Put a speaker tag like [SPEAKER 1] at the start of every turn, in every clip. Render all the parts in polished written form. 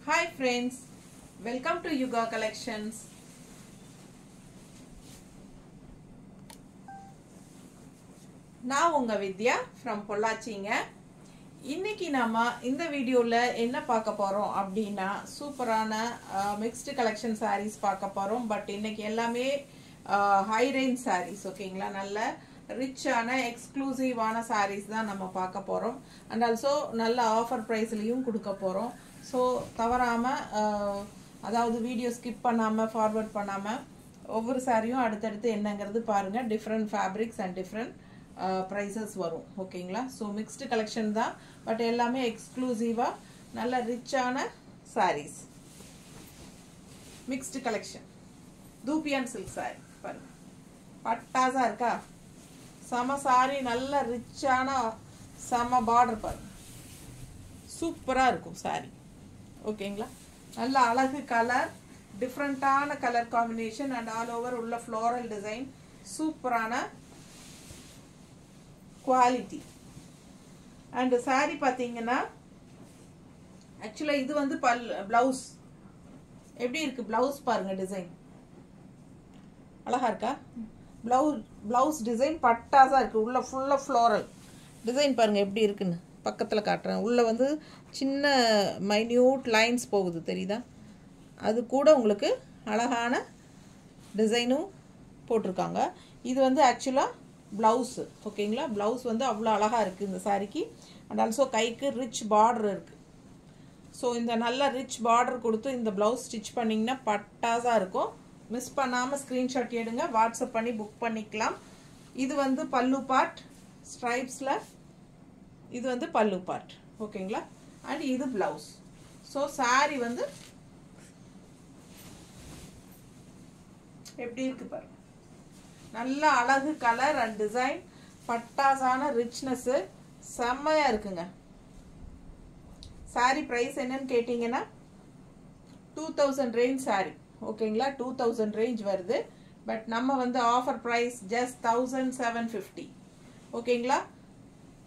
[SPEAKER 1] Hi friends, welcome to Yuga Collections. நான் உங்க வித்யா from பொள்ளாச்சிங்க. இன்னைக்கு நாம இந்த வீடியோல என்ன பார்க்க போறோம் அப்படினா சூப்பரான mixed collection sarees பார்க்க போறோம். பட் இன்னைக்கு எல்லாமே high range sarees ஓகேங்களா. நல்ல ரிச்சான எக்ஸ்க்ளூசிவான sarees தான் நம்ம பார்க்க போறோம். and also நல்ல ஆஃபர் பிரைஸ்லயும் கொடுக்க போறோம். ஸோ தவறாமல் அதாவது வீடியோ ஸ்கிப் பண்ணாமல் ஃபார்வர்ட் பண்ணாமல் ஒவ்வொரு சாரியும் அடுத்தடுத்து என்னங்கிறது பாருங்கள். Different fabrics and different prices வரும் ஓகேங்களா. ஸோ மிக்ஸ்டு கலெக்ஷன் தான், பட் எல்லாமே எக்ஸ்க்ளூசிவாக நல்ல ரிச்சான saris. Mixed collection dupion silk sari பாருங்க, பட்டாஸாக இருக்கா. செம சாரி, நல்ல ரிச்சான செம பார்டர் பாருங்க, சூப்பராக இருக்கும் சாரி ஓகேங்களா. நல்ல அழகு கலர், டிஃப்ரெண்டான colour combination and all over உள்ள ஃப்ளோரல் டிசைன், சூப்பரான குவாலிட்டி. அண்ட் சாரி பார்த்தீங்கன்னா ஆக்சுவலாக இது வந்து பிளவுஸ் எப்படி இருக்கு, பிளவுஸ் பாருங்க டிசைன் அழகா இருக்கா. பிளவுஸ் டிசைன் பட்டாஸா இருக்கு, உள்ள ஃபுல்லாக ஃப்ளோரல் டிசைன் பாருங்க எப்படி இருக்குன்னு பக்கத்தில் காட்டுறேன். உள்ளே வந்து சின்ன மைன்யூட் லைன்ஸ் போகுது தெரியுதா, அது கூட உங்களுக்கு அழகான டிசைனும் போட்டிருக்காங்க. இது வந்து ஆக்சுவலாக ப்ளவுஸு ஓகேங்களா. ப்ளவுஸ் வந்து அவ்வளோ அழகாக இருக்குது இந்த சாரிக்கு. அண்ட் ஆல்சோ கைக்கு ரிச் பார்டர் இருக்குது. ஸோ இந்த நல்ல ரிச் பார்டர் கொடுத்து இந்த ப்ளவுஸ் ஸ்டிச் பண்ணிங்கன்னா பட்டாஸாக இருக்கும். மிஸ் பண்ணாமல் ஸ்க்ரீன்ஷாட் எடுங்க, வாட்ஸ்அப் பண்ணி புக் பண்ணிக்கலாம். இது வந்து பல்லு பார்ட் ஸ்ட்ரைப்ஸில், இது வந்து பல்லு பார்ட் ஓகேங்களா. அண்ட் இது பிளவுஸ். ஸோ சாரி வந்து எப்படி இருக்கு பாருங்க, நல்ல அழகு கலர் அண்ட் டிசைன், பட்டாசான ரிச்னஸ், செம்மையா இருக்குங்க. சாரி பிரைஸ் என்னன்னு கேட்டீங்கன்னா 2000 ரேஞ்ச் சாரி ஓகேங்களா. 2000 ரேஞ்ச் வருது. பட் நம்ம வந்து ஆஃபர் பிரைஸ் ஜஸ்ட் 1750 ஓகேங்களா.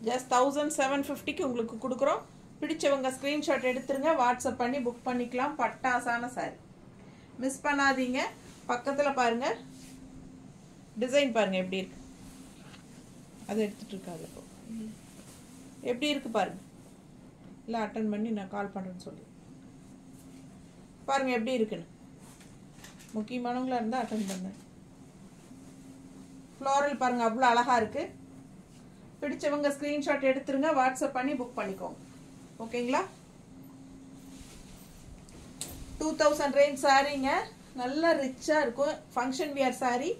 [SPEAKER 1] ஜஸ்ட் 1750க்கு உங்களுக்கு கொடுக்குறோம். பிடிச்சவங்க ஸ்க்ரீன்ஷாட் எடுத்துருங்க, வாட்ஸ்அப் பண்ணி புக் பண்ணிக்கலாம். பட்டாசான சாரி மிஸ் பண்ணாதீங்க. பக்கத்தில் பாருங்க டிசைன் பாருங்க எப்படி இருக்கு, அதை எடுத்துட்டு இருக்காது இப்போ எப்படி இருக்கு பாருங்க. இல்லை அட்டன் பண்ணி நான் கால் பண்ணுறேன்னு சொல்லி பாருங்க எப்படி இருக்குன்னு. முக்கியமானவங்களா இருந்தால் அட்டன் பண்ணேன். ஃப்ளோரல் பாருங்க அவ்வளோ அழகா இருக்கு. பிடிச்சவங்க ஸ்கிரீன்ஷாட் எடுத்துருங்க, வாட்ஸ்அப் பண்ணி புக் பண்ணிக்கோங்க ஓகேங்களா. 2000 ரேஞ்ச் சாரீங்க, நல்ல ரிச்சா இருக்கும். ஃபங்க்ஷன் வியர் சாரி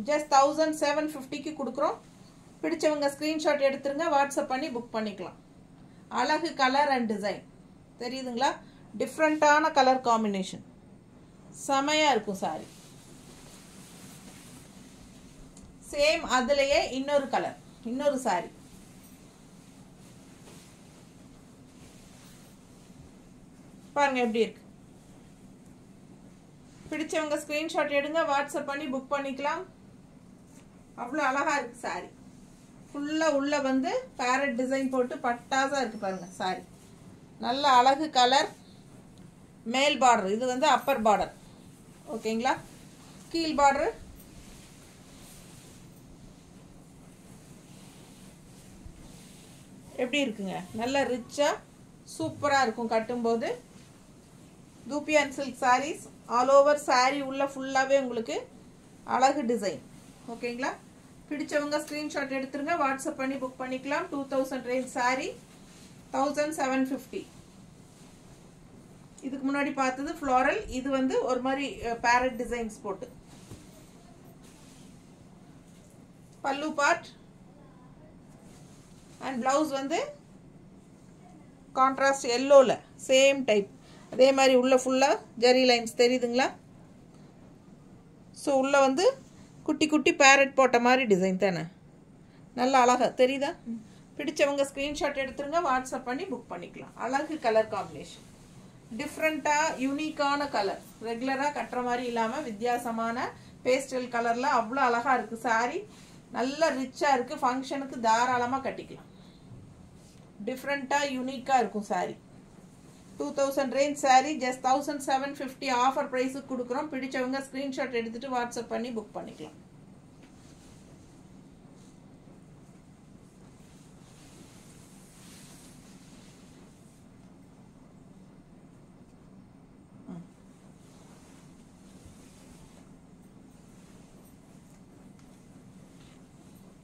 [SPEAKER 1] ஜஸ்ட் 1750க்கு கொடுக்குறோம். பிடிச்சவங்க ஸ்கிரீன்ஷாட் எடுத்துருங்க, வாட்ஸ்அப் பண்ணி புக் பண்ணிக்கலாம். அழகு கலர் அண்ட் டிசைன் தெரியுதுங்களா, டிஃப்ரெண்டான கலர் காம்பினேஷன், செமையா இருக்கும் சாரி. சேம் அதுலயே இன்னொரு கலர், இன்னொரு சாரி பாருங்க எப்படி இருக்கு. பிடிச்சவங்க ஸ்கிரீன்ஷாட் எடுங்க, வாட்ஸ்அப் பண்ணி புக் பண்ணிக்கலாம். அவ்வளோ அழகா இருக்கு சாரி. ஃபுல்லா உள்ள வந்து பேரட் டிசைன் போட்டு பட்டாசா இருக்கு பாருங்க சாரி. நல்ல அழகு கலர், மேல் பார்டர், இது வந்து அப்பர் பார்டர் ஓகேங்களா. கீழ் பார்டர் எப்படி இருக்குங்க, நல்ல ரிச்சா சூப்பரா இருக்கும் கட்டும்போது. Dupion silk saris all over sari உள்ள ஃபுல்லாவே உங்களுக்கு அழகு டிசைன் ஓகேங்களா. பிடிச்சவங்க ஸ்கிரீன்ஷாட் எடுத்துருங்க, வாட்ஸ்அப் பண்ணி புக் பண்ணிக்கலாம். 2000 ரேஞ்ச் சாரி 1750. இதுக்கு முன்னாடி பார்த்தது ஃப்ளோரல், இது வந்து ஒரு மாதிரி பேரட் டிசைன்ஸ் போட்டு. பல்லு பார்ட் அண்ட் பிளவுஸ் வந்து கான்ட்ராஸ்ட் எல்லோல சேம் டைப், அதே மாதிரி உள்ள ஃபுல்லா ஜெரி லைன்ஸ் தெரியுதுங்களா. ஸோ உள்ள வந்து குட்டி குட்டி பேரட் போட்ட மாதிரி டிசைன் தானே, நல்ல அழகா தெரியுதா. பிடிச்சவங்க ஸ்க்ரீன்ஷாட் எடுத்துருங்க, வாட்ஸ்அப் பண்ணி புக் பண்ணிக்கலாம். அழகு கலர் காம்பினேஷன், டிஃப்ரெண்ட்டாக யூனிக்கான கலர், ரெகுலராக கட்டுற மாதிரி இல்லாமல் வித்தியாசமான பேஸ்டல் கலரில் அவ்வளோ அழகாக இருக்குது சாரி. நல்ல ரிச்சாக இருக்குது, ஃபங்க்ஷனுக்கு தாராளமாக கட்டிக்கலாம். டிஃப்ரெண்ட்டாக யூனிக்காக இருக்கும் sari. 2000 range saree just 1750 offer பிரைஸுக்கு கொடுக்குறோம். பிடிச்சவங்க ஸ்க்ரீன்ஷாட் எடுத்துட்டு வாட்ஸ்அப் பண்ணி புக் பண்ணிக்கலாம்.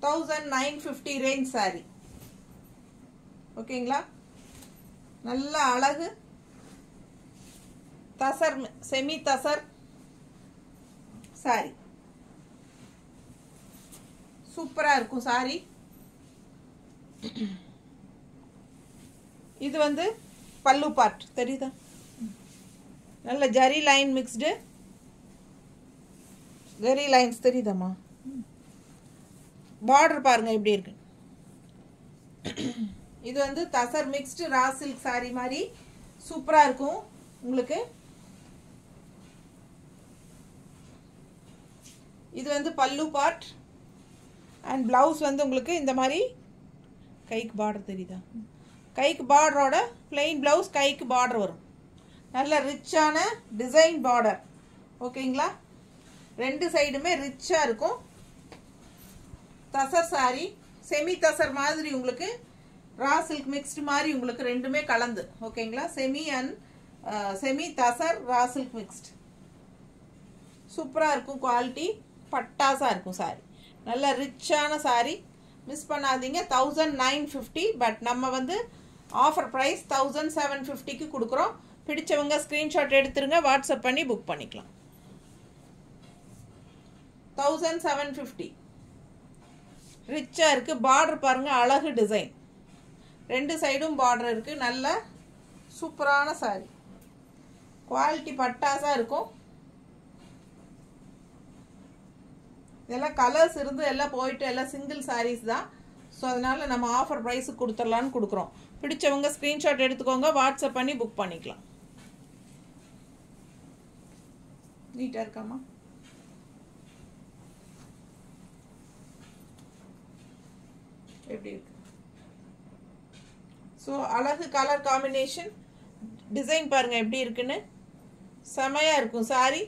[SPEAKER 1] $1950 ரேஞ்ச் saree. ஓகேங்களா? நல்ல அழகு தசர் செமி தசர் சாரி. சூப்பரா இருக்கும் சாரி. இது வந்து பல்லு பார்ட் தெரியுதா? நல்ல zari line mixed zari lines தெரியுதாம்மா? பார்டர் பாருங்க எப்படி இருக்கு. இது வந்து tussar mixed raw silk sari மாதிரி சூப்பரா இருக்கும் உங்களுக்கு. இது வந்து பல்லு பார்ட் அண்ட் பிளவுஸ் வந்து உங்களுக்கு இந்த மாதிரி கைக்கு பார்டர் தெரியுதா? கைக்கு பார்டரோட பிளெயின் பிளவுஸ் கைக்கு பார்டர் வரும். நல்ல ரிச்சான டிசைன் பார்டர். ஓகேங்களா? ரெண்டு சைடுமே ரிச்சா இருக்கும். தசர் சாரி செமி தசர் மாதிரி உங்களுக்கு ரா சில்க் மிக்ஸ்டு மாதிரி உங்களுக்கு ரெண்டுமே கலந்து. ஓகேங்களா? Semi and semi tussar raw silk mixed சூப்பராக இருக்கும். குவாலிட்டி பட்டாசாக இருக்கும் சாரி. நல்ல ரிச்சான சாரி. மிஸ் பண்ணாதீங்க. 1950. பட் நம்ம வந்து ஆஃபர் ப்ரைஸ் 1750க்கு கொடுக்குறோம். பிடிச்சவங்க ஸ்க்ரீன்ஷாட் எடுத்துருங்க. வாட்ஸ்அப் பண்ணி புக் பண்ணிக்கலாம். 1750 ரிச்சாக இருக்குது. பார்டர் பாருங்கள், அழகு டிசைன். ரெண்டு சைடும் பார்டர் இருக்குது. நல்ல சூப்பரான சாரி. குவாலிட்டி பட்டாசாக இருக்கும். இதெல்லாம் கலர்ஸ் இருந்து எல்லாம் போயிட்டு எல்லாம் சிங்கிள் சாரீஸ் தான். ஸோ அதனால் நம்ம ஆஃபர் ப்ரைஸுக்கு கொடுத்துடலான்னு கொடுக்குறோம். பிடிச்சவங்க ஸ்க்ரீன்ஷாட் எடுத்துக்கோங்க. வாட்ஸ்அப் பண்ணி புக் பண்ணிக்கலாம். நீட்டாக இருக்காமா? எப்படி இருக்கு? ஸோ அழகு கலர் காம்பினேஷன் டிசைன் பாருங்கள் எப்படி இருக்குன்னு. செமையாக இருக்கும் சாரி.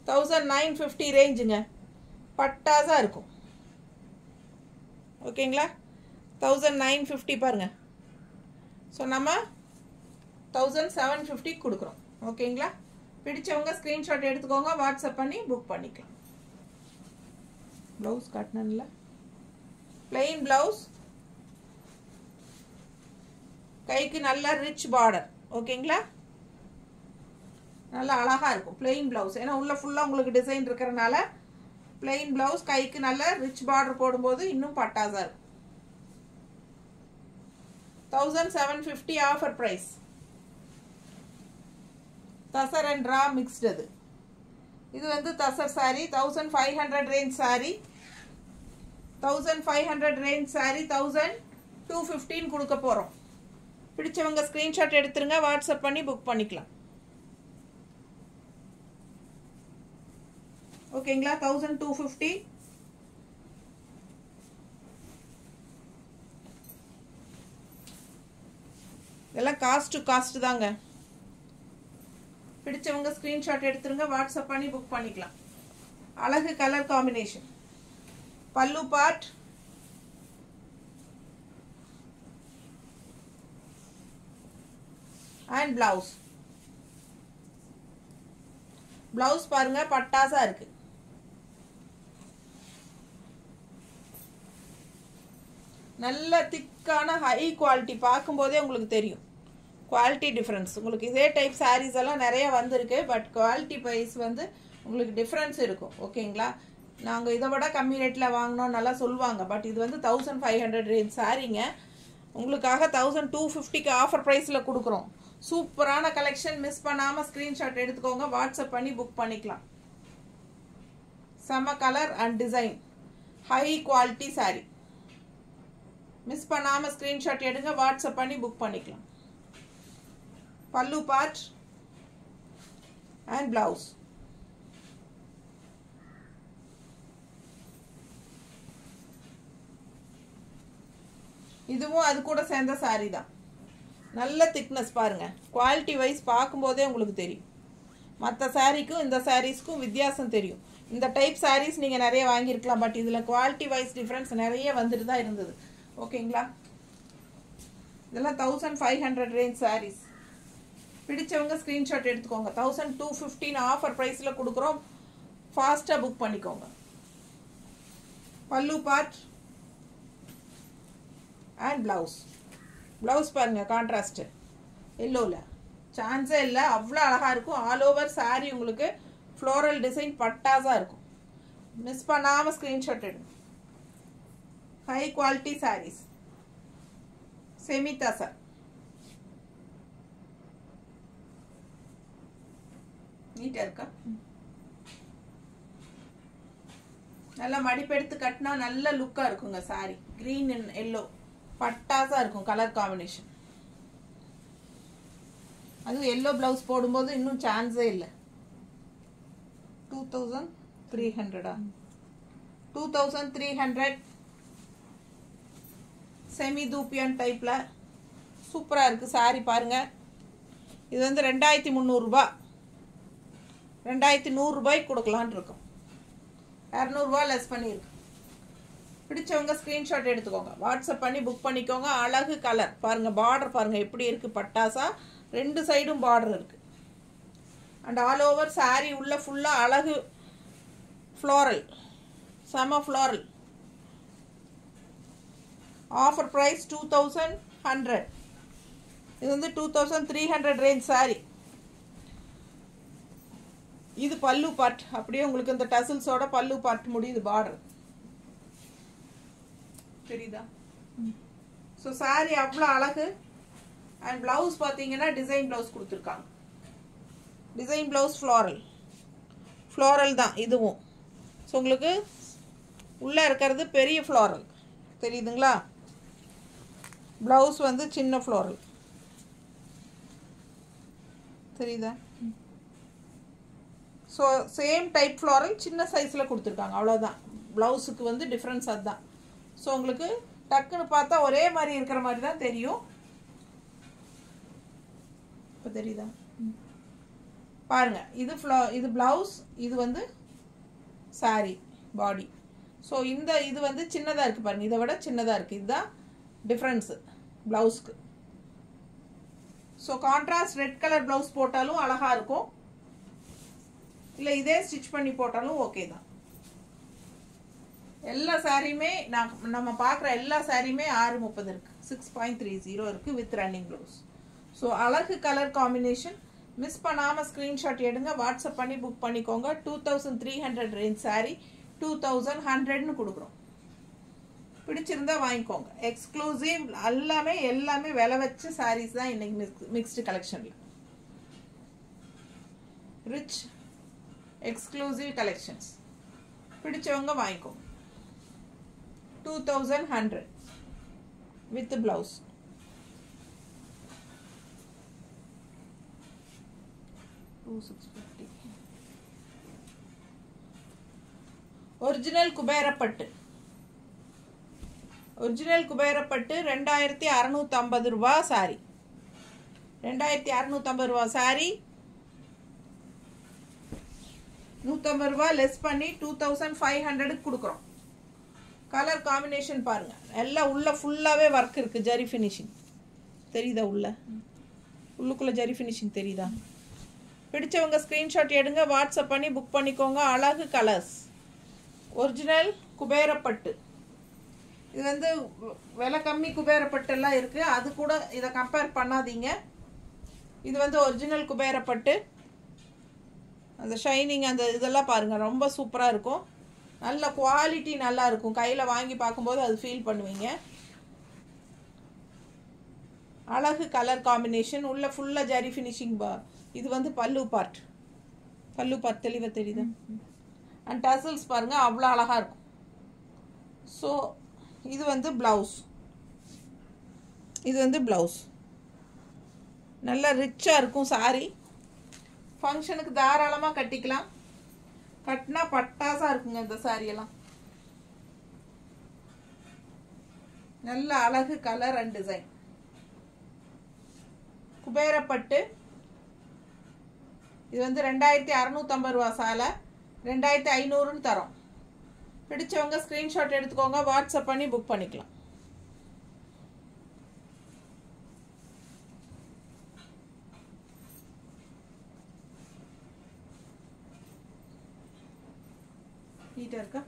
[SPEAKER 1] 1950 ரேஞ்சுங்க. பட்டாசாக இருக்கும். ஓகேங்களா? 1950 பாருங்கள். ஸோ நம்ம 1750 கொடுக்குறோம். ஓகேங்களா? பிடிச்சவங்க ஸ்க்ரீன்ஷாட் எடுத்துக்கோங்க. வாட்ஸ்அப் பண்ணி புக் பண்ணிக்கலாம். ப்ளவுஸ் காட்டினல பிளெயின் ப்ளவுஸ் கைக்கு நல்ல ரிச் பார்டர். ஓகேங்களா? நல்லா அழகாக இருக்கும் பிளெயின் ப்ளவுஸ். ஏன்னா உள்ள ஃபுல்லாக உங்களுக்கு டிசைன் இருக்கிறனால பிளெயின் ப்ளவுஸ் கைக்கு நல்ல ரிச் பார்டர் போடும்போது இன்னும் பட்டாசாக இருக்கும். 1750 offer price. Tussar and raw mixed. அது இது வந்து தசர் சாரி. 1500 ரேஞ்ச் சாரி. 1500 ரேஞ்ச் சாரி 1215 கொடுக்க போகிறோம். பிடிச்சவங்க ஸ்க்ரீன்ஷாட் எடுத்துருங்க. வாட்ஸ்அப் பண்ணி புக் பண்ணிக்கலாம். ஓகேங்களா? 1250. இதெல்லாம் காஸ்ட் டு காஸ்ட் தாங்க. பிடிச்சவங்க ஸ்க்ரீன்ஷாட் எடுத்துருங்க. வாட்ஸ்அப் பண்ணி புக் பண்ணிக்கலாம். அழகு கலர் காம்பினேஷன். பல்லு பார்ட் அண்ட் பிளவுஸ். பிளவுஸ் பாருங்க பட்டாசா இருக்கு. நல்ல திக்கான ஹை குவாலிட்டி. பார்க்கும்போதே உங்களுக்கு தெரியும் குவாலிட்டி டிஃப்ரென்ஸ். உங்களுக்கு இதே டைப் சாரீஸ் எல்லாம் நிறைய வந்திருக்கு. பட் குவாலிட்டி ப்ரைஸ் வந்து உங்களுக்கு டிஃப்ரென்ஸ் இருக்கும். ஓகேங்களா? நாங்கள் இதை விட கம்மி ரேட்டில் வாங்கினோம் நல்லா சொல்லுவாங்க. பட் இது வந்து 1500 ரேஞ்ச் சாரீங்க. உங்களுக்காக 1250க்கு ஆஃபர் ப்ரைஸில் கொடுக்குறோம். சூப்பரான கலெக்ஷன். மிஸ் பண்ணாமல் ஸ்க்ரீன்ஷாட் எடுத்துக்கோங்க. வாட்ஸ்அப் பண்ணி புக் பண்ணிக்கலாம். செம colour and design. High quality sorry. Miss பண்ணாமல் ஸ்க்ரீன்ஷாட் எடுங்க. வாட்ஸ்அப் பண்ணி புக் பண்ணிக்கலாம். பல்லு பார்ட் அண்ட் பிளவுஸ். இதுவும் அது கூட சேர்ந்த சாரி தான். நல்ல திக்னஸ் பாருங்க. குவாலிட்டி வைஸ் பார்க்கும்போதே உங்களுக்கு தெரியும். மற்ற சாரீக்கும் இந்த சாரீஸ்க்கும் வித்தியாசம் தெரியும். இந்த டைப் சாரீஸ் நீங்கள் நிறைய வாங்கியிருக்கலாம். பட் இதில் குவாலிட்டி வைஸ் டிஃப்ரென்ஸ் நிறைய வந்துட்டு தான் இருந்தது. ஓகேங்களா? இதெல்லாம் 1500 ரேஞ்ச் சாரீஸ். பிடிச்சவங்க ஸ்க்ரீன்ஷாட் எடுத்துக்கோங்க. 1215 ஆஃபர் ப்ரைஸில் கொடுக்குறோம். ஃபாஸ்ட்டாக புக் பண்ணிக்கோங்க. பல்லு பார்ட் அண்ட் ப்ளவுஸ். ப்ளவுஸ் பாருங்கள் கான்ட்ராஸ்ட்டு எல்லோவில் சான்ஸே இல்லை. அவ்வளோ அழகாக இருக்கும். ஆல் ஓவர் சாரீ உங்களுக்கு ஃப்ளோரல் டிசைன் பட்டாஸாக இருக்கும். மிஸ் பண்ணாமல் ஸ்க்ரீன்ஷாட் எடுங்க. High quality saris. செமிதா சார் நீட்டாக இருக்கா? நல்லா மடிப்பெடுத்து கட்டினா நல்ல லுக்காக இருக்குங்க சாரி. க்ரீன் அண்ட் எல்லோ பட்டாஸாக இருக்கும் கலர் காம்பினேஷன். அதுவும் எல்லோ ப்ளவுஸ் போடும்போது இன்னும் சான்ஸே இல்லை. 2300 2300 செமி தூப்பியான் டைப்பில் சூப்பராக இருக்குது சாரி பாருங்கள். இது வந்து 2300 ரூபா. 2100 ரூபாய்க்கு கொடுக்கலான் இருக்கோம். 200 ரூபா லெஸ் பண்ணியிருக்கு. பிடிச்சவங்க ஸ்க்ரீன்ஷாட் எடுத்துக்கோங்க. வாட்ஸ்அப் பண்ணி புக் பண்ணிக்கோங்க. அழகு கலர் பாருங்கள். பார்டர் பாருங்கள் எப்படி இருக்குது பட்டாசா. 2 சைடும் பார்டர் இருக்குது. அண்ட் ஆல் ஓவர் சாரீ உள்ள ஃபுல்லாக அழகு ஃப்ளோரல். செம ஃப்ளோரல். Offer price 2100. இது வந்து 2300 ரேஞ்ச் சாரீ. இது பல்லு பார்ட். அப்படியே உங்களுக்கு இந்த டசில்ஸோட பல்லு பார்ட் முடியுது. பார்டர் தெரியுதா? ஸோ சாரீ அவ்வளோ அழகு. அண்ட் ப்ளவுஸ் பார்த்தீங்கன்னா டிசைன் ப்ளவுஸ் கொடுத்துருக்காங்க. டிசைன் ப்ளவுஸ் ஃப்ளோரல் தான் இதுவும். ஸோ உங்களுக்கு உள்ளே இருக்கிறது பெரிய ஃப்ளோரல் தெரியுதுங்களா? ப்ளவுஸ் வந்து சின்ன ஃப்ளோரல் தெரியுதா? ஸோ சேம் டைப் ஃப்ளோரல் சின்ன சைஸில் கொடுத்துருக்காங்க. அவ்வளோதான். ப்ளவுஸுக்கு வந்து டிஃப்ரென்ஸ் அதுதான். ஸோ உங்களுக்கு டக்குன்னு பார்த்தா ஒரே மாதிரி இருக்கிற மாதிரி தான் தெரியும். இப்போ தெரியுதா பாருங்க. இது ப்ளவுஸ், இது வந்து சாரி பாடி. ஸோ இது வந்து சின்னதாக இருக்குது பாருங்க. இதை விட சின்னதாக இருக்குது. இதுதான் டிஃப்ரென்ஸு ப்ளவுஸ்க்கு. So contrast red colour blouse போட்டாலும் அழகாக இருக்கும். இல்லை இதே ஸ்டிச் பண்ணி போட்டாலும் ஓகே தான். எல்லா சாரியுமே நம்ம பார்க்குற எல்லா சாரியுமே 630 இருக்குது. 6.30 இருக்குது வித் ரன்னிங் ப்ளவுஸ். ஸோ அழகு கலர் காம்பினேஷன். மிஸ் பண்ணாமல் ஸ்க்ரீன்ஷாட் எடுங்க. வாட்ஸ்அப் பண்ணி புக் பண்ணிக்கோங்க. 2300 ரேஞ்ச் சாரீ 2100ன்னு கொடுக்குறோம். பிடிச்சிருந்தா வாங்கிக்கோங்க. எக்ஸ்க்ளூசிவ் எல்லாமே விலை வச்ச சாரீஸ் தான் இன்னைக்கு மிக்ஸ்டு கலெக்ஷனில். Rich exclusive collections. பிடிச்சவங்க வாங்கிக்கோங்க. 2100 வித் பிளவுஸ். ஒரிஜினல் குபேரப்பட்டு. ஒரிஜினல் குபேரப்பட்டு 2650 ரூபா சாரி. 2650 ரூபா சாரி. 150 ரூபா லெஸ் பண்ணி 2500 கொடுக்குறோம். கலர் காம்பினேஷன் பாருங்க. எல்லாம் உள்ள ஃபுல்லாகவே ஒர்க் இருக்குது. ஜரி ஃபினிஷிங் தெரியுதா? உள்ளுக்குள்ளே ஜரி ஃபினிஷிங் தெரியுதா? பிடிச்சவங்க ஸ்க்ரீன்ஷாட் எடுங்க. வாட்ஸ்அப் பண்ணி புக் பண்ணிக்கோங்க. அழகு கலர்ஸ். ஒரிஜினல் குபேரப்பட்டு. இது வந்து விலை கம்மி குபேரப்பட்டெல்லாம் இருக்குது. அது கூட இதை கம்பேர் பண்ணாதீங்க. இது வந்து ஒரிஜினல் குபேரப்பட்டு. அந்த ஷைனிங் அந்த இதெல்லாம் பாருங்கள். ரொம்ப சூப்பராக இருக்கும். நல்ல குவாலிட்டி நல்லா இருக்கும். கையில் வாங்கி பார்க்கும்போது அது ஃபீல் பண்ணுவீங்க. அழகு கலர் காம்பினேஷன். உள்ள ஃபுல்லாக ஜரி ஃபினிஷிங். இது வந்து பல்லு பார்ட். தெளிவாக தெரியுது. அண்ட் டசல்ஸ் பாருங்கள் அவ்வளோ அழகாக இருக்கும். ஸோ இது வந்து ப்ளவுஸ். இது வந்து ப்ளவுஸ் நல்லா ரிச்சாக இருக்கும் சாரி. ஃபங்க்ஷனுக்கு தாராளமாக கட்டிக்கலாம். கட்டினா பட்டாசாக இருக்குங்க இந்த சாரியெல்லாம். நல்ல அழகு கலர் அண்ட் டிசைன். குபேரப்பட்டு. இது வந்து 2650 ரூபா சாலை, 2500ன்னு தரோம். பிடிச்சவங்க ஸ்க்ரீன்ஷாட் எடுத்துக்கோங்க, வாட்ஸ்அப் பண்ணி புக் பண்ணிக்கலாம். நீட்டாக இருக்கா?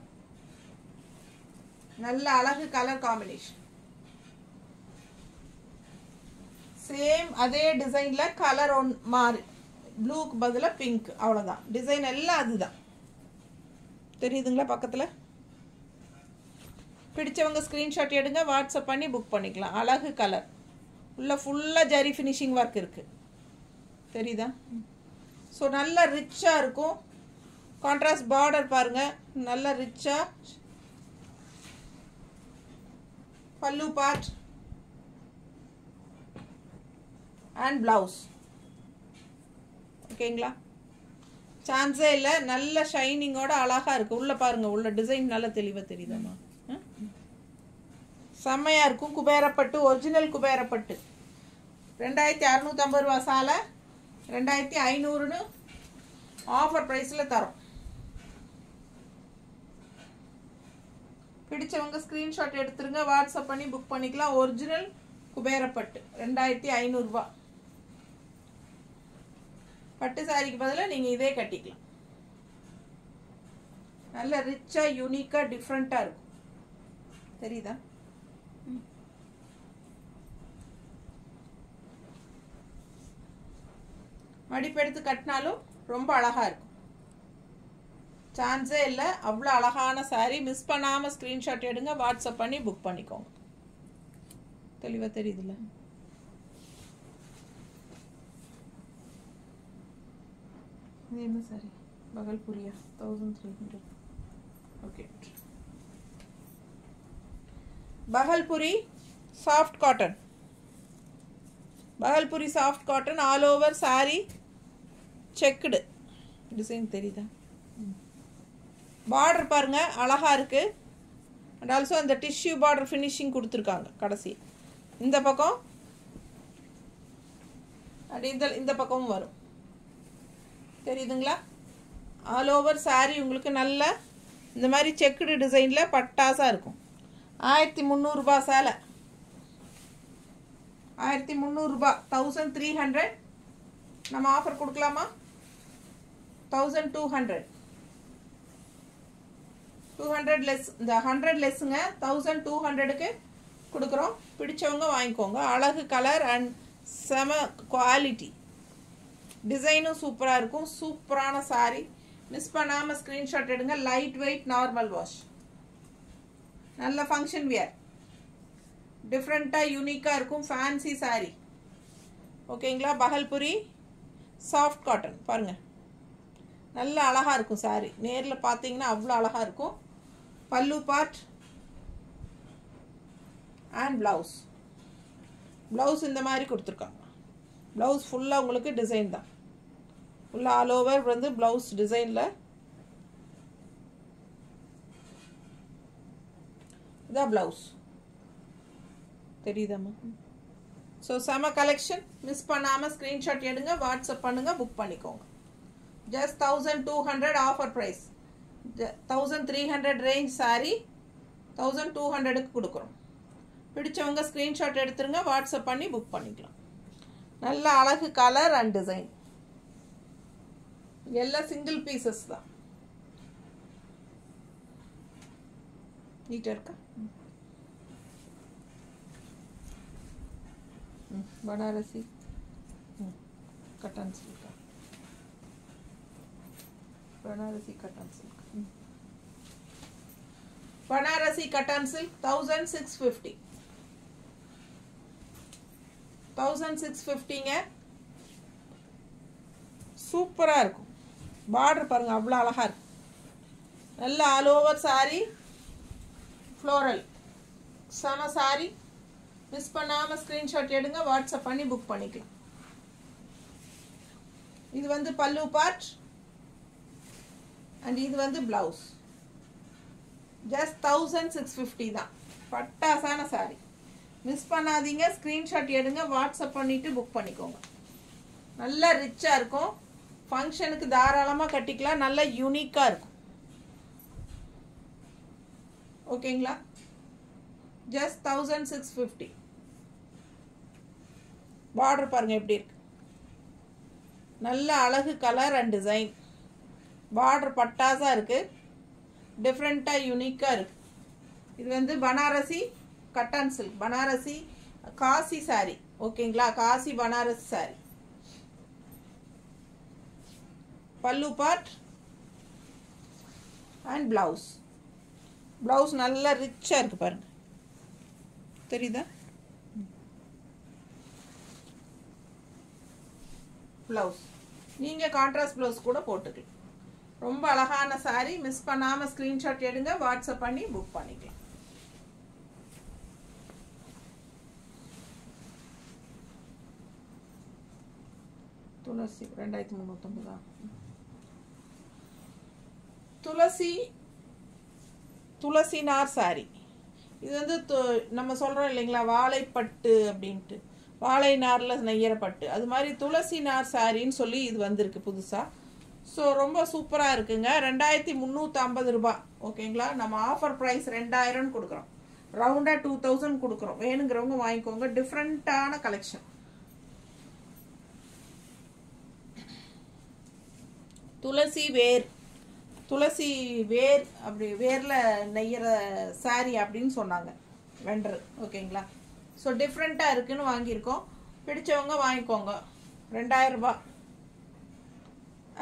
[SPEAKER 1] நல்ல அழகு கலர் காம்பினேஷன். சேம் அதே டிசைனில் கலர் மாறி, ப்ளூக்கு பதிலாக பிங்க், அவ்வளோதான். டிசைன் எல்லாம் அதுதான். தெரியுதுங்களா பக்கத்தில்? பிடிச்சவங்க ஸ்க்ரீன்ஷாட் எடுங்க, வாட்ஸ்அப் பண்ணி புக் பண்ணிக்கலாம். அழகு கலர், உள்ள ஃபுல்லாக ஜரி ஃபினிஷிங் ஒர்க் இருக்குது. தெரியுதா? ஸோ நல்லா ரிச்சாக இருக்கும். கான்ட்ராஸ்ட் பார்டர் பாருங்கள், நல்லா ரிச்சாக. பல்லு பார்ட் அண்ட் ப்ளவுஸ். ஓகேங்களா? சான்ஸே இல்லை, நல்ல ஷைனிங்கோட அழகாக இருக்குது. உள்ளே பாருங்கள், உள்ள டிசைன் நல்லா தெளிவாக தெரியுதாம்மா? செம்மையாக இருக்கும். குபேரப்பட்டு, ஒரிஜினல் குபேரப்பட்டு. 2650 ரூபா சாலை, 2500ன்னு ஆஃபர் ப்ரைஸில் தரோம். பிடிச்சவங்க ஸ்க்ரீன்ஷாட் எடுத்துருங்க, வாட்ஸ்அப் பண்ணி புக் பண்ணிக்கலாம். ஒரிஜினல் குபேரப்பட்டு 2500 ரூபா. பட்டு சாரிக்கு பதிலாக நீங்கள் இதே கட்டிக்கலாம். நல்ல ரிச்சாக, யூனிக்காக, டிஃப்ரெண்ட்டாக இருக்கும். தெரியுதா? மடிப்பெடுத்து கட்டினாலும் ரொம்ப அழகாக இருக்கும். சான்ஸே இல்லை, அவ்வளோ அழகான சாரீ. மிஸ் பண்ணாமல் ஸ்க்ரீன்ஷாட் எடுங்க, வாட்ஸ்அப் பண்ணி புக் பண்ணிக்கோங்க. தெளிவாக தெரியுதுல்ல? இது என்ன சாரி? பகல்புரியா? 1300. Okay. Bhagalpuri soft cotton. Bhagalpuri soft cotton, all over sari checked design. தெரியுதா? பார்டர் பாருங்க, அழகாக இருக்குது. அண்ட் ஆல்சோ அந்த டிஷ்யூ பார்டர் ஃபினிஷிங் கொடுத்துருக்காங்க கடைசி. இந்த பக்கம் அப்படி இந்த பக்கமும் வரும். தெரியுதுங்களா? ஆல் ஓவர் சாரி உங்களுக்கு நல்ல இந்த மாதிரி செக்குடு டிசைனில் பட்டாசாக இருக்கும். 1300 ரூபா சேலை. 1300 ரூபா. 1300. நம்ம ஆஃபர் கொடுக்கலாமா? 1200. 200 லெஸ். இந்த 100 லெஸ்ஸுங்க. 1200க்கு கொடுக்குறோம். பிடிச்சவங்க வாங்கிக்கோங்க. அழகு கலர் அண்ட் செம குவாலிட்டி. டிசைனும் சூப்பராக இருக்கும். சூப்பரான சாரி. மிஸ் பண்ணாமல் ஸ்க்ரீன்ஷாட் எடுங்க. Light weight, normal wash. நல்ல ஃபங்க்ஷன் வியர். டிஃப்ரெண்ட்டாக, யூனிக்காக இருக்கும். Fancy sorry. ஓகேங்களா? பகல்புரி சாஃப்ட் காட்டன் பாருங்கள், நல்ல அழகாக இருக்கும் சாரி. நேரில் பார்த்தீங்கன்னா அவ்வளோ அழகாக இருக்கும். பல்லு பார்ட் அண்ட் ப்ளவுஸ். ப்ளவுஸ் இந்த மாதிரி கொடுத்துருக்காங்க. ப்ளவுஸ் ஃபுல்லாக உங்களுக்கு டிசைன் தான். ஃபுல்லாக ஆல் ஓவர் வந்து ப்ளவுஸ் டிசைனில். இதான் ப்ளவுஸ். தெரியுதாம்மா? ஸோ செம கலெக்ஷன். மிஸ் பண்ணாமல் ஸ்க்ரீன்ஷாட் எடுங்க, வாட்ஸ்அப் பண்ணுங்கள், புக் பண்ணிக்கோங்க. Just 1200 offer price. 1300 range sari 1200க்கு கொடுக்குறோம். பிடிச்சவங்க ஸ்க்ரீன்ஷாட் எடுத்துருங்க, வாட்ஸ்அப் பண்ணி புக் பண்ணிக்கலாம். நல்ல அழகு கலர் அண்ட் டிசைன். எல்லாம் சிங்கிள் பீசஸ் தான். நீட்டாக இருக்கா? बनारसी कटन सिल्क. बनारसी कटन सिल्क. बनारसी कटन सिल्क 1650. 1650ங்க. சூப்பராக இருக்கும். பார்டர் பாருங்கள், அவ்வளோ அழகாக இருக்கும். நல்ல ஆல் ஓவர் சாரி ஃப்ளோரல். செம சாரி. மிஸ் பண்ணாமல் ஸ்க்ரீன்ஷாட் எடுங்க, வாட்ஸ்அப் பண்ணி புக் பண்ணிக்கலாம். இது வந்து பல்லு பார்ட் அண்ட் இது வந்து ப்ளவுஸ். ஜஸ்ட் 1650 தான். பட்டாசான சாரி. மிஸ் பண்ணாதீங்க. ஸ்க்ரீன்ஷாட் எடுங்க, வாட்ஸ்அப் பண்ணிவிட்டு புக் பண்ணிக்கோங்க. நல்லா ரிச்சாக இருக்கும். ஃபங்க்ஷனுக்கு தாராளமாக கட்டிக்கலாம். நல்லா யூனிக்காக இருக்கும். ஓகேங்களா? ஜஸ்ட் 1650. பார்டர் பாருங்கள் எப்படி இருக்கு. நல்ல அழகு கலர் அண்ட் டிசைன். பார்டர் பட்டாஸாக இருக்குது. டிஃப்ரெண்ட்டாக யூனிக்காக இருக்குது. இது வந்து பனாரசி கட்டன் சில்க், பனாரசி காசி சாரி. ஓகேங்களா? காசி பனாரசி சாரி. பல்லு பார்ட் அண்ட் பிளவுஸ். பிளவுஸ் நல்லா ரிச்சாக இருக்குது பாருங்க. தெரியுதா? பிளவுஸ் நீங்கள் கான்ட்ராஸ்ட் பிளவுஸ் கூட போட்டுக்கலாம். ரொம்ப அழகான சாரி. மிஸ் பண்ணாமல் ஸ்க்ரீன்ஷாட் எடுங்க, வாட்ஸ்அப் பண்ணி புக் பண்ணிக்கலாம். துளசி 2350. துளசி நார் சாரி. இது வந்து நம்ம சொல்கிறோம் இல்லைங்களா, வாழைப்பட்டு அப்படின்ட்டு, வாழை நாரில் நெய்யற பட்டு. அது மாதிரி துளசி நார் சாரின்னு சொல்லி இது வந்திருக்கு புதுசாக. ஸோ ரொம்ப சூப்பராக இருக்குங்க. 2350 ரூபா. ஓகேங்களா? நம்ம ஆஃபர் ப்ரைஸ் 2000 கொடுக்குறோம். ரவுண்டாக 2000 கொடுக்குறோம். வேணுங்கிறவங்க வாங்கிக்கோங்க. டிஃப்ரெண்ட்டான கலெக்ஷன். துளசி வேர் அப்படி வேரில் நெய்யற சாரி அப்படின்னு சொன்னாங்க வெண்டர். ஓகேங்களா? ஸோ டிஃப்ரெண்ட்டாக இருக்குன்னு வாங்கியிருக்கோம். பிடிச்சவங்க வாங்கிக்கோங்க. 2000 ரூபா.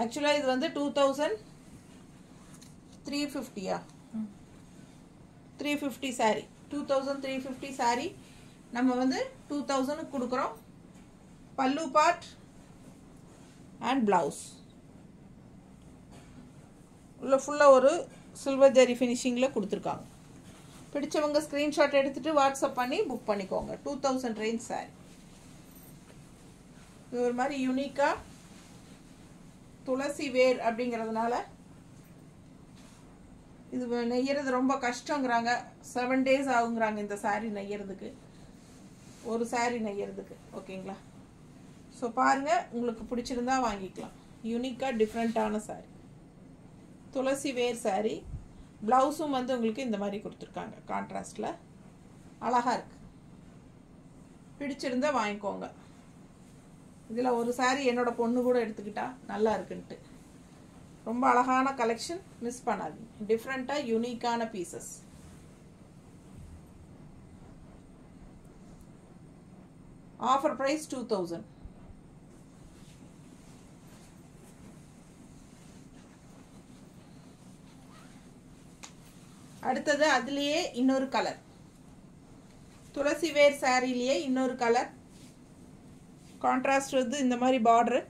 [SPEAKER 1] ஆக்சுவலாக இது வந்து 2350. 350 சாரி. 2350 சாரி நம்ம வந்து 2000 கொடுக்குறோம். பல்லு பார்ட் அண்ட் பிளவுஸ் உள்ள ஃபுல்லாக ஒரு சில்வர் ஜரி ஃபினிஷிங்கில் கொடுத்துருக்காங்க. பிடிச்சவங்க ஸ்க்ரீன்ஷாட் எடுத்துகிட்டு வாட்ஸ்அப் பண்ணி புக் பண்ணிக்கோங்க. 2000 ரேஞ்ச் சாரி. இது ஒரு மாதிரி யூனிக்காக துளசி வேர் அப்படிங்கிறதுனால இது நெய்யறது ரொம்ப கஷ்டங்கிறாங்க. 7 days ஆகுங்கிறாங்க இந்த சாரி நெய்யறதுக்கு, ஒரு சாரி நெய்யறதுக்கு. ஓகேங்களா? ஸோ பாருங்கள், உங்களுக்கு பிடிச்சிருந்தா வாங்கிக்கலாம். யூனிக்காக டிஃப்ரெண்ட்டான சாரி. துளசி வேர் சாரி. ப்ளவுஸும் வந்து உங்களுக்கு இந்த மாதிரி கொடுத்துருக்காங்க. கான்ட்ராஸ்டில் அழகாக இருக்குது. பிடிச்சிருந்தா வாங்கிக்கோங்க. இதில் ஒரு சாரி என்னோட பொண்ணு கூட எடுத்துக்கிட்டா நல்லா இருக்குன்ட்டு. ரொம்ப அழகான கலெக்ஷன். மிஸ் பண்ணாதீங்க. டிஃப்ரெண்ட்டாக யூனிக்கான பீசஸ். Offer price 2000. அடுத்தது அதுலேயே இன்னொரு கலர். துளசி வேர் சாரிலேயே இன்னொரு கலர். கான்ட்ராஸ்ட் வந்து இந்த மாதிரி பார்டர்.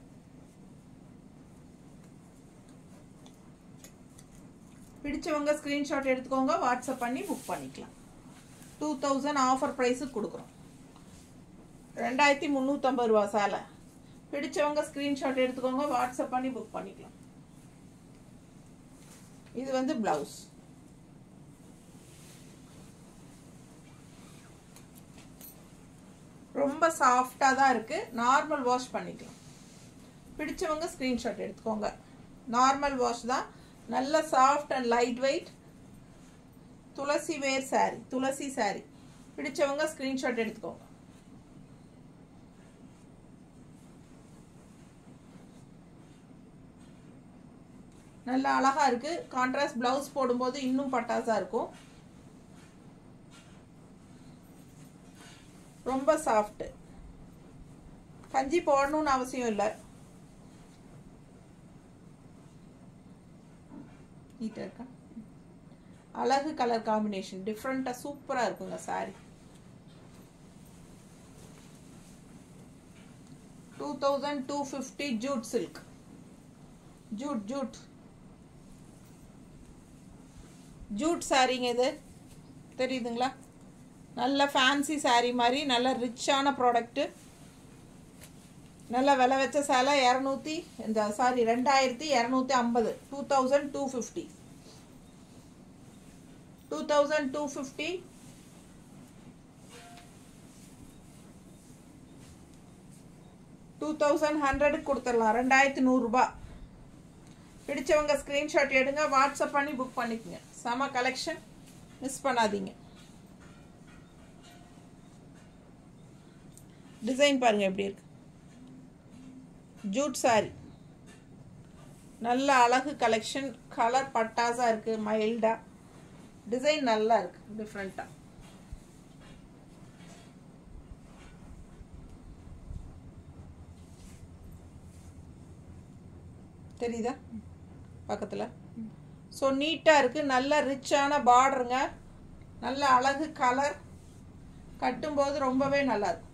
[SPEAKER 1] பிடிச்சவங்க ஸ்க்ரீன்ஷாட் எடுத்துக்கோங்க, வாட்ஸ்அப் பண்ணி புக் பண்ணிக்கலாம். 2000 ஆஃபர் ப்ரைஸுக்கு கொடுக்குறோம். 2350 ரூபா சேலை. பிடிச்சவங்க ஸ்க்ரீன்ஷாட் எடுத்துக்கோங்க, வாட்ஸ்அப் பண்ணி புக் பண்ணிக்கலாம். இது வந்து பிளவுஸ். ரொம்ப சாஃப்டாக தான் இருக்குது. நார்மல் வாஷ் பண்ணிக்கலாம். பிடிச்சவங்க ஸ்க்ரீன்ஷாட் எடுத்துக்கோங்க. நார்மல் வாஷ் தான். நல்ல soft and light weight Tulsi wear sari, Tulsi sari. பிடிச்சவங்க ஸ்க்ரீன்ஷாட் எடுத்துக்கோங்க. நல்லா அழகாக இருக்குது. கான்ட்ராஸ்ட் ப்ளவுஸ் போடும்போது இன்னும் பட்டாசாக இருக்கும். ரொம்ப சாஃப்ட். கஞ்சி போடணும்னு அவசியம் இல்லை. நீட்டாக இருக்கா? அழகு கலர் காம்பினேஷன். டிஃப்ரெண்ட்டாக சூப்பராக இருக்குங்க சாரி. 2250 Jude silk. ஜூட் சாரிங்க இது. தெரியுதுங்களா? நல்ல ஃபேன்சி சாரி மாதிரி நல்ல ரிச்சான ப்ராடக்ட்டு. நல்ல விலை வச்ச சேலை 2250. 2250. 2250 2100 கொடுத்துடலாம். 2100 ரூபாய். பிடிச்சவங்க ஸ்க்ரீன்ஷாட் எடுங்க, வாட்ஸ்அப் பண்ணி புக் பண்ணிக்கோங்க. செம கலெக்ஷன், மிஸ் பண்ணாதீங்க. டிசைன் பாருங்க எப்படி இருக்கு. ஜூட் சாரி, நல்ல அழகு கலெக்ஷன். கலர் பட்டாசா இருக்கு, மைல்டா. டிசைன் நல்லா இருக்கு, டிஃப்ரெண்டா. தெரியுதா பக்கத்துல? ஸோ நீட்டாக இருக்குது, நல்ல ரிச்சான பார்டருங்க, நல்ல அழகு கலர். கட்டும்போது ரொம்பவே நல்லா இருக்கும்.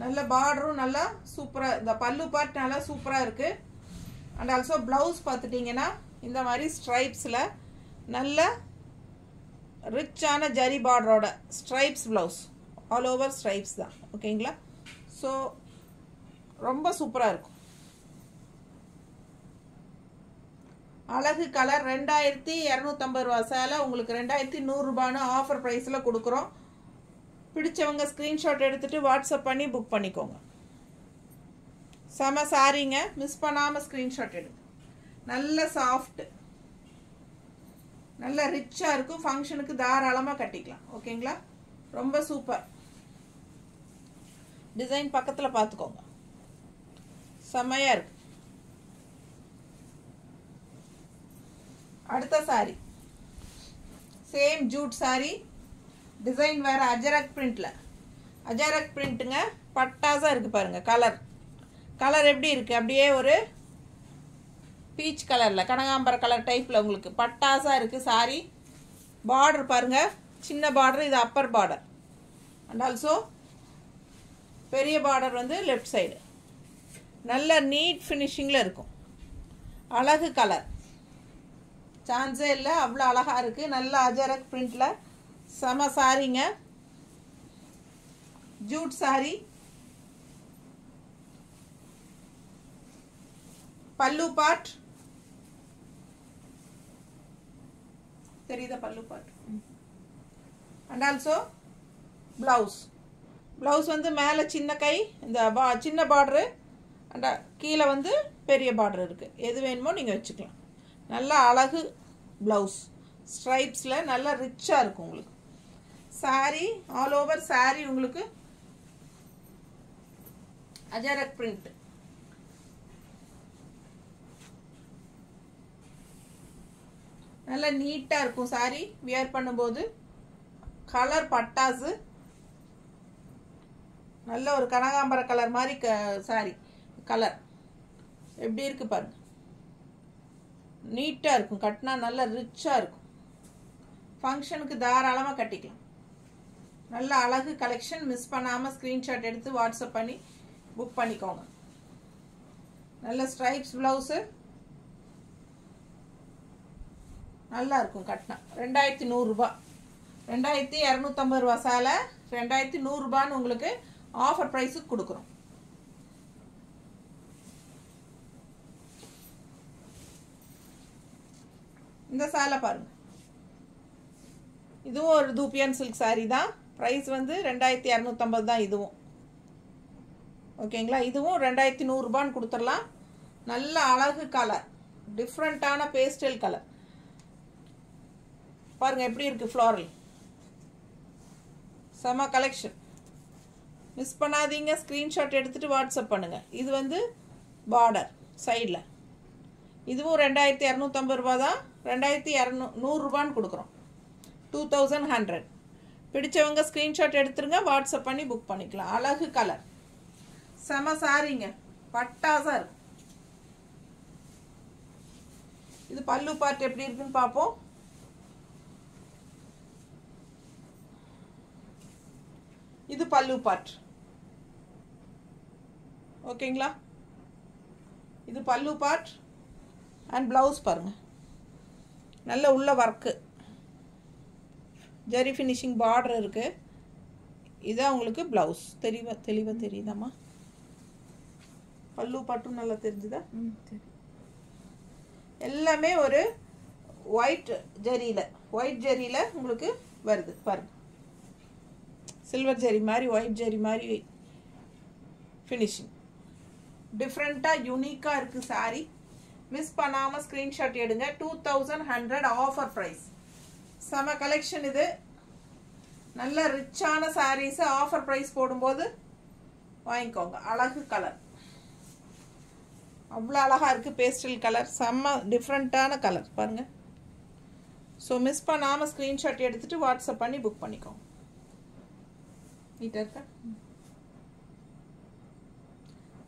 [SPEAKER 1] நல்ல பார்டரும் நல்லா சூப்பராக, இந்த பல்லு பார்ட் நல்லா சூப்பராக இருக்குது. அண்ட் ஆல்சோ ப்ளவுஸ் பார்த்துட்டிங்கன்னா இந்த மாதிரி ஸ்ட்ரைப்ஸில் நல்ல ரிச்சான ஜரி பார்டரோட stripes blouse, all over stripes தான். ஓகேங்களா? ஸோ ரொம்ப சூப்பராக இருக்கும். அழகு கலர். 2250 ரூபா சேலை உங்களுக்கு 2100 ரூபான்னு ஆஃபர் ப்ரைஸில் கொடுக்குறோம். பிடிச்சவங்க ஸ்க்ரீன்ஷாட் எடுத்துகிட்டு வாட்ஸ்அப் பண்ணி புக் பண்ணிக்கோங்க. செம சாரிங்க, மிஸ் பண்ணாமல் ஸ்க்ரீன்ஷாட் எடுங்க. நல்ல சாஃப்ட், நல்ல ரிச்சாக இருக்கும். ஃபங்க்ஷனுக்கு தாராளமாக கட்டிக்கலாம். ஓகேங்களா? ரொம்ப சூப்பர். டிசைன் பக்கத்தில் பார்த்துக்கோங்க, செம்மையாக இருக்கு. அடுத்த sari same jute sari, design வேற அஜரக் பிரிண்ட்ல. அஜரக் பிரிண்ட்டுங்க, பட்டாசா இருக்கு பாருங்க. கலர் கலர் எப்படி இருக்கு? அப்படியே ஒரு பீச் கலர்ல, கனகாம்பர கலர் டைப்ல உங்களுக்கு பட்டாசா இருக்கு சாரி. பார்டர் பாருங்க, சின்ன பார்டர், இது அப்பர் பார்டர். அண்ட் ஆல்சோ பெரிய பார்டர் வந்து லெஃப்ட் சைடு. நல்ல நீட் ஃபினிஷிங்கில் இருக்கும். அழகு கலர், சான்ஸே இல்லை, அவ்வளோ அழகாக இருக்குது. நல்ல அஜரக் பிரிண்டில் செம சாரிங்க. Jude sorry. பல்லு பார்ட் தெரியுதா? பல்லு part. And also blouse. Blouse வந்து மேலே சின்ன கை, இந்த சின்ன பார்டரு, அண்ட் கீழே வந்து பெரிய பார்டர் இருக்குது. எது வேணுமோ நீங்கள் வச்சுக்கலாம். நல்ல அழகு ப்ளவுஸ், ஸ்ட்ரைப்ஸில் நல்லா ரிச்சாக இருக்கும் உங்களுக்கு. சாரி ஆல் ஓவர் சாரி உங்களுக்கு அஜரக் பிரிண்ட். நல்லா நீட்டாக இருக்கும் சாரி வியர் பண்ணும்போது. கலர் பட்டாசு, நல்ல ஒரு கனகாம்பர கலர் மாதிரி சாரி கலர் எப்படி இருக்கு பாருங்க. நீட்டாக இருக்கும், கட்டினா நல்லா ரிச்சாக இருக்கும். ஃபங்க்ஷனுக்கு தாராளமாக கட்டிக்கலாம். நல்ல அழகு கலெக்ஷன், மிஸ் பண்ணாமல் ஸ்க்ரீன்ஷாட் எடுத்து வாட்ஸ்அப் பண்ணி புக் பண்ணிக்கோங்க. நல்ல ஸ்ட்ரைப்ஸ் ப்ளவுஸு நல்லா இருக்கும் கட்டினா. 2100 ரூபா. 2250 ரூபா சேலை 2100 ரூபான்னு உங்களுக்கு ஆஃபர் ப்ரைஸுக்கு கொடுக்குறோம். இந்த சேலை பாருங்க, இதுவும் ஒரு தூப்பியான் சில்க் சாரி தான். ப்ரைஸ் வந்து 2250 தான் இதுவும். ஓகேங்களா? இதுவும் 2100 ரூபான்னு கொடுத்துடலாம். நல்ல அழகு கலர், டிஃப்ரெண்ட்டான பேஸ்டல் கலர் பாருங்க எப்படி இருக்கு. ஃப்ளாரல் செம கலெக்ஷன், மிஸ் பண்ணாதீங்க. ஸ்க்ரீன்ஷாட் எடுத்துகிட்டு வாட்ஸ்அப் பண்ணுங்கள். இது வந்து பார்டர் சைடில். இதுவும் 2250 ரூபா தான். 2200 ரூபான்னு கொடுக்குறோம். 2100. பிடிச்சவங்க ஸ்க்ரீன்ஷாட் எடுத்துருங்க, வாட்ஸ்அப் பண்ணி புக் பண்ணிக்கலாம். அழகு கலர், செம சாரிங்க, பட்டாசா இருக்கும். இது பல்லு பார்ட் எப்படி இருக்குன்னு பார்ப்போம். இது பல்லு பார்ட். ஓகேங்களா? இது பல்லு பார்ட். அண்ட் ப்ளவுஸ் பாருங்க, நல்ல உள்ள ஒர்க்கு, ஜரி ஃபினிஷிங் பார்டர் இருக்கு. இதான் உங்களுக்கு ப்ளவுஸ். தெளிவாக தெரியுதாம்மா? பல்லு பார்ட்டும் நல்லா தெரிஞ்சுதா? எல்லாமே ஒரு ஒயிட் ஜரியில் உங்களுக்கு வருது பாருங்க. சில்வர் ஜெரி மாதிரி ஒயிட் ஜெரி மாதிரி ஃபினிஷிங் டிஃப்ரெண்ட்டாக யூனிக்காக இருக்குது சாரீ. மிஸ் பண்ணாமல் ஸ்க்ரீன்ஷாட் எடுங்க. 2100 ஆஃபர் ப்ரைஸ். செம கலெக்ஷன் இது. நல்ல ரிச்சான சாரீஸு ஆஃபர் ப்ரைஸ் போடும்போது வாங்கிக்கோங்க. அழகு கலர், அவ்வளோ அழகாக இருக்குது. பேஸ்டல் கலர், செம்ம டிஃப்ரெண்ட்டான கலர் பாருங்கள். ஸோ மிஸ் பண்ணாமல் ஸ்க்ரீன்ஷாட் எடுத்துகிட்டு வாட்ஸ்அப் பண்ணி புக் பண்ணிக்கோங்க. நீட்டாக இருக்கா?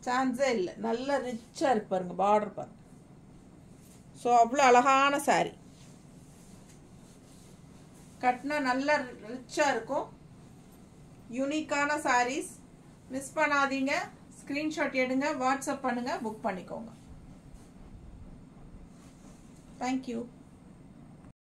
[SPEAKER 1] சான்ஸே இல்லை. நல்ல ரிச்சாக இருக்கு பாருங்க. பார்டர் பாருங்க. ஸோ அவ்வளோ அழகான சாரீ. கட்டினா நல்லா ரிச்சாக இருக்கும். யூனிக்கான சாரீஸ். மிஸ் பண்ணாதீங்க. ஸ்க்ரீன்ஷாட் எடுங்க, வாட்ஸ்அப் பண்ணுங்கள், புக் பண்ணிக்கோங்க. தேங்க்யூ.